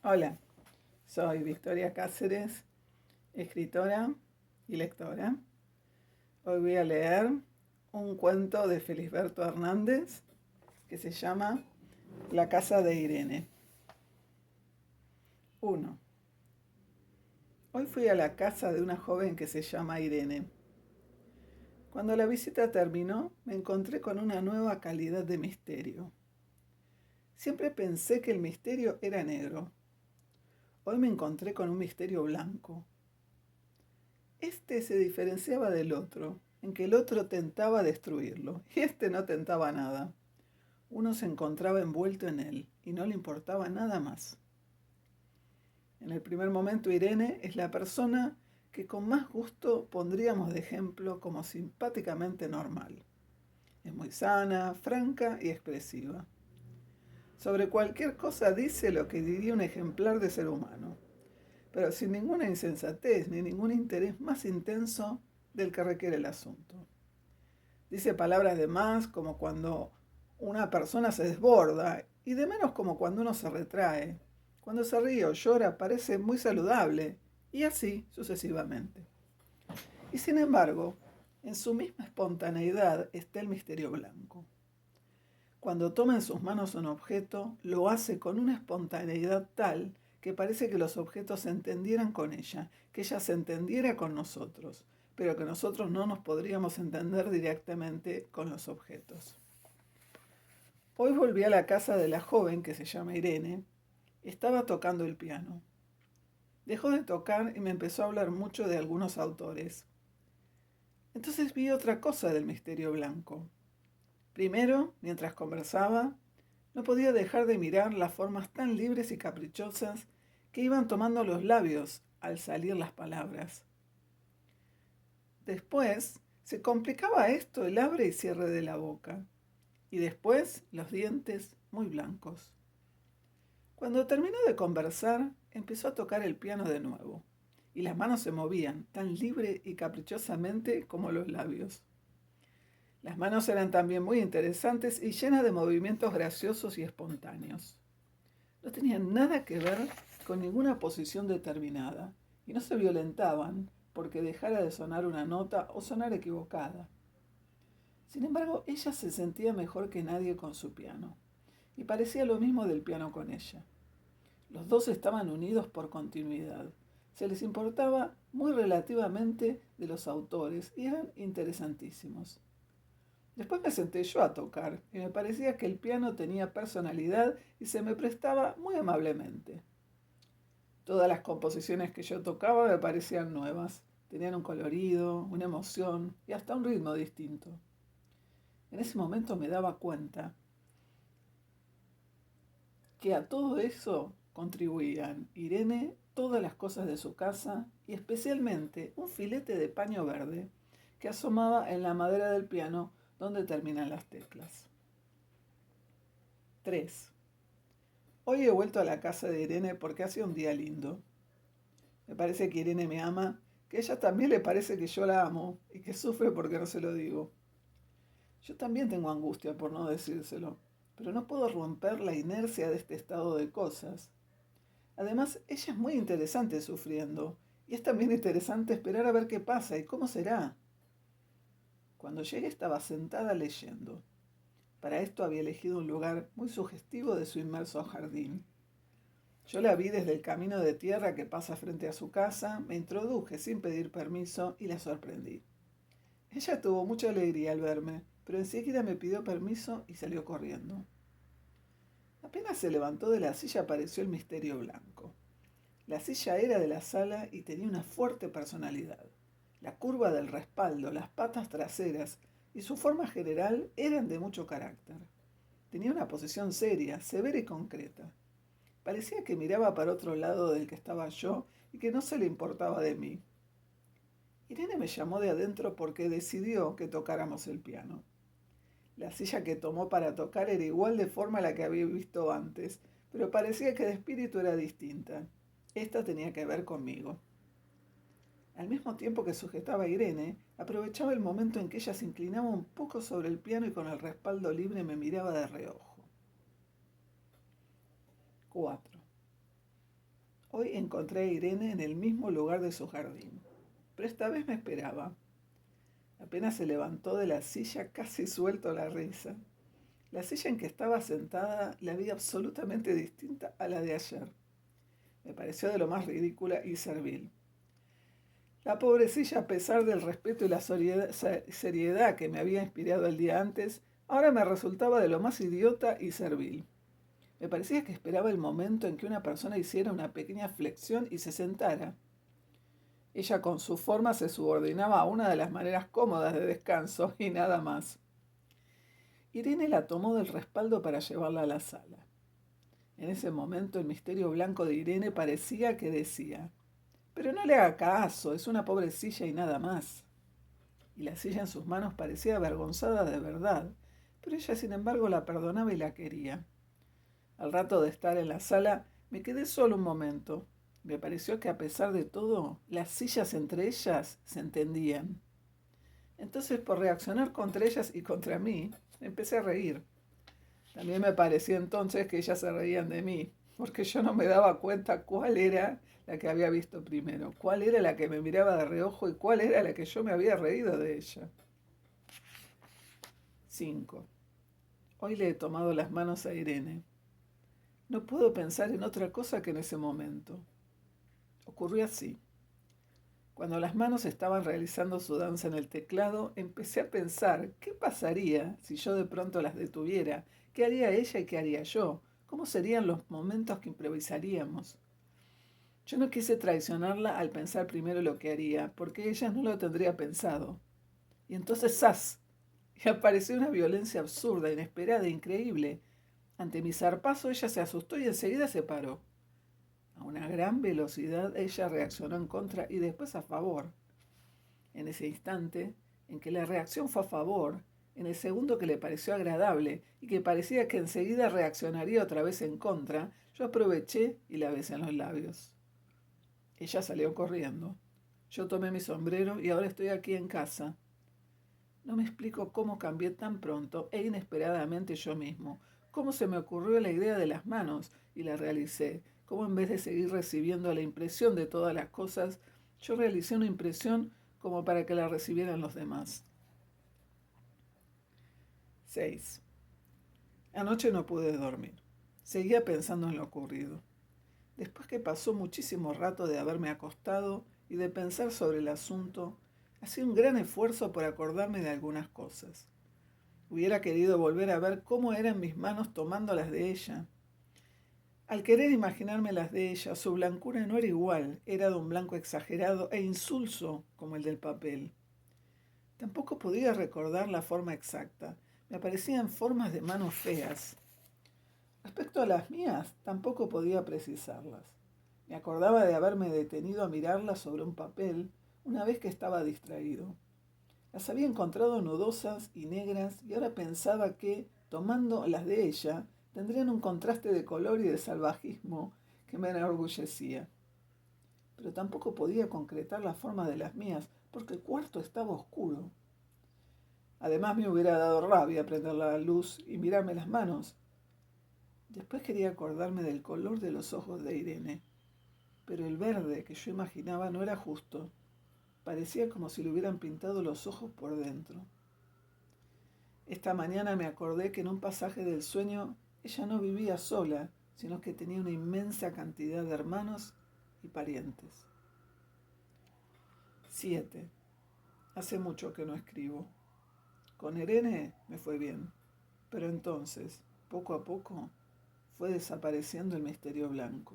Hola, soy Victoria Cáceres, escritora y lectora. Hoy voy a leer un cuento de Felisberto Hernández que se llama La casa de Irene. 1. Hoy fui a la casa de una joven que se llama Irene. Cuando la visita terminó, me encontré con una nueva calidad de misterio. Siempre pensé que el misterio era negro. Hoy me encontré con un misterio blanco. Este se diferenciaba del otro, en que el otro tentaba destruirlo, y este no tentaba nada. Uno se encontraba envuelto en él, y no le importaba nada más. En el primer momento, Irene es la persona que con más gusto pondríamos de ejemplo como simpáticamente normal. Es muy sana, franca y expresiva. Sobre cualquier cosa dice lo que diría un ejemplar de ser humano, pero sin ninguna insensatez ni ningún interés más intenso del que requiere el asunto. Dice palabras de más como cuando una persona se desborda y de menos como cuando uno se retrae. Cuando se ríe o llora parece muy saludable y así sucesivamente. Y sin embargo, en su misma espontaneidad está el misterio blanco. Cuando toma en sus manos un objeto, lo hace con una espontaneidad tal que parece que los objetos se entendieran con ella, que ella se entendiera con nosotros, pero que nosotros no nos podríamos entender directamente con los objetos. Hoy volví a la casa de la joven que se llama Irene. Estaba tocando el piano. Dejó de tocar y me empezó a hablar mucho de algunos autores. Entonces vi otra cosa del misterio blanco. Primero, mientras conversaba, no podía dejar de mirar las formas tan libres y caprichosas que iban tomando los labios al salir las palabras. Después, se complicaba esto el abre y cierre de la boca. Y después, los dientes muy blancos. Cuando terminó de conversar, empezó a tocar el piano de nuevo. Y las manos se movían tan libre y caprichosamente como los labios. Las manos eran también muy interesantes y llenas de movimientos graciosos y espontáneos. No tenían nada que ver con ninguna posición determinada y no se violentaban porque dejara de sonar una nota o sonar equivocada. Sin embargo, ella se sentía mejor que nadie con su piano y parecía lo mismo del piano con ella. Los dos estaban unidos por continuidad. Se les importaba muy relativamente de los autores y eran interesantísimos. Después me senté yo a tocar y me parecía que el piano tenía personalidad y se me prestaba muy amablemente. Todas las composiciones que yo tocaba me parecían nuevas. Tenían un colorido, una emoción y hasta un ritmo distinto. En ese momento me daba cuenta que a todo eso contribuían Irene, todas las cosas de su casa y especialmente un filete de paño verde que asomaba en la madera del piano donde terminan las teclas. 3. Hoy he vuelto a la casa de Irene porque hace un día lindo. Me parece que Irene me ama, que a ella también le parece que yo la amo y que sufre porque no se lo digo. Yo también tengo angustia por no decírselo, pero no puedo romper la inercia de este estado de cosas. Además, ella es muy interesante sufriendo, y es también interesante esperar a ver qué pasa y cómo será. Cuando llegué estaba sentada leyendo. Para esto había elegido un lugar muy sugestivo de su inmenso jardín. Yo la vi desde el camino de tierra que pasa frente a su casa, me introduje sin pedir permiso y la sorprendí. Ella tuvo mucha alegría al verme, pero enseguida me pidió permiso y salió corriendo. Apenas se levantó de la silla apareció el misterio blanco. La silla era de la sala y tenía una fuerte personalidad. La curva del respaldo, las patas traseras y su forma general eran de mucho carácter. Tenía una posición seria, severa y concreta. Parecía que miraba para otro lado del que estaba yo y que no se le importaba de mí. Irene me llamó de adentro porque decidió que tocáramos el piano. La silla que tomó para tocar era igual de forma a la que había visto antes, pero parecía que de espíritu era distinta. Esta tenía que ver conmigo. Al mismo tiempo que sujetaba a Irene, aprovechaba el momento en que ella se inclinaba un poco sobre el piano y con el respaldo libre me miraba de reojo. 4. Hoy encontré a Irene en el mismo lugar de su jardín, pero esta vez me esperaba. Apenas se levantó de la silla, casi suelto la risa. La silla en que estaba sentada la vi absolutamente distinta a la de ayer. Me pareció de lo más ridícula y servil. La pobrecilla, a pesar del respeto y la seriedad que me había inspirado el día antes, ahora me resultaba de lo más idiota y servil. Me parecía que esperaba el momento en que una persona hiciera una pequeña flexión y se sentara. Ella con su forma se subordinaba a una de las maneras cómodas de descanso y nada más. Irene la tomó del respaldo para llevarla a la sala. En ese momento el misterio blanco de Irene parecía que decía: «Pero no le haga caso, es una pobre silla y nada más». Y la silla en sus manos parecía avergonzada de verdad, pero ella sin embargo la perdonaba y la quería. Al rato de estar en la sala, me quedé solo un momento. Me pareció que a pesar de todo, las sillas entre ellas se entendían. Entonces, por reaccionar contra ellas y contra mí, empecé a reír. También me pareció entonces que ellas se reían de mí, porque yo no me daba cuenta cuál era la que había visto primero, cuál era la que me miraba de reojo y cuál era la que yo me había reído de ella. 5. Hoy le he tomado las manos a Irene. No puedo pensar en otra cosa que en ese momento. Ocurrió así. Cuando las manos estaban realizando su danza en el teclado, empecé a pensar qué pasaría si yo de pronto las detuviera, qué haría ella y qué haría yo, cómo serían los momentos que improvisaríamos. Yo no quise traicionarla al pensar primero lo que haría, porque ella no lo tendría pensado. Y entonces ¡zas! Y apareció una violencia absurda, inesperada, increíble. Ante mi zarpazo ella se asustó y enseguida se paró. A una gran velocidad ella reaccionó en contra y después a favor. En ese instante en que la reacción fue a favor, en el segundo que le pareció agradable y que parecía que enseguida reaccionaría otra vez en contra, yo aproveché y la besé en los labios. Ella salió corriendo. Yo tomé mi sombrero y ahora estoy aquí en casa. No me explico cómo cambié tan pronto e inesperadamente yo mismo, cómo se me ocurrió la idea de las manos y la realicé, cómo en vez de seguir recibiendo la impresión de todas las cosas, yo realicé una impresión como para que la recibieran los demás. 6. Anoche no pude dormir. Seguía pensando en lo ocurrido. Después que pasó muchísimo rato de haberme acostado y de pensar sobre el asunto, hacía un gran esfuerzo por acordarme de algunas cosas. Hubiera querido volver a ver cómo eran mis manos tomando las de ella. Al querer imaginarme las de ella, su blancura no era igual, era de un blanco exagerado e insulso como el del papel. Tampoco podía recordar la forma exacta. Me aparecían formas de manos feas. Respecto a las mías, tampoco podía precisarlas. Me acordaba de haberme detenido a mirarlas sobre un papel una vez que estaba distraído. Las había encontrado nudosas y negras y ahora pensaba que, tomando las de ella, tendrían un contraste de color y de salvajismo que me enorgullecía. Pero tampoco podía concretar la forma de las mías porque el cuarto estaba oscuro. Además me hubiera dado rabia prender la luz y mirarme las manos. Después quería acordarme del color de los ojos de Irene, pero el verde que yo imaginaba no era justo. Parecía como si le hubieran pintado los ojos por dentro. Esta mañana me acordé que en un pasaje del sueño ella no vivía sola, sino que tenía una inmensa cantidad de hermanos y parientes. 7. Hace mucho que no escribo. Con Irene me fue bien, pero entonces, poco a poco, fue desapareciendo el misterio blanco.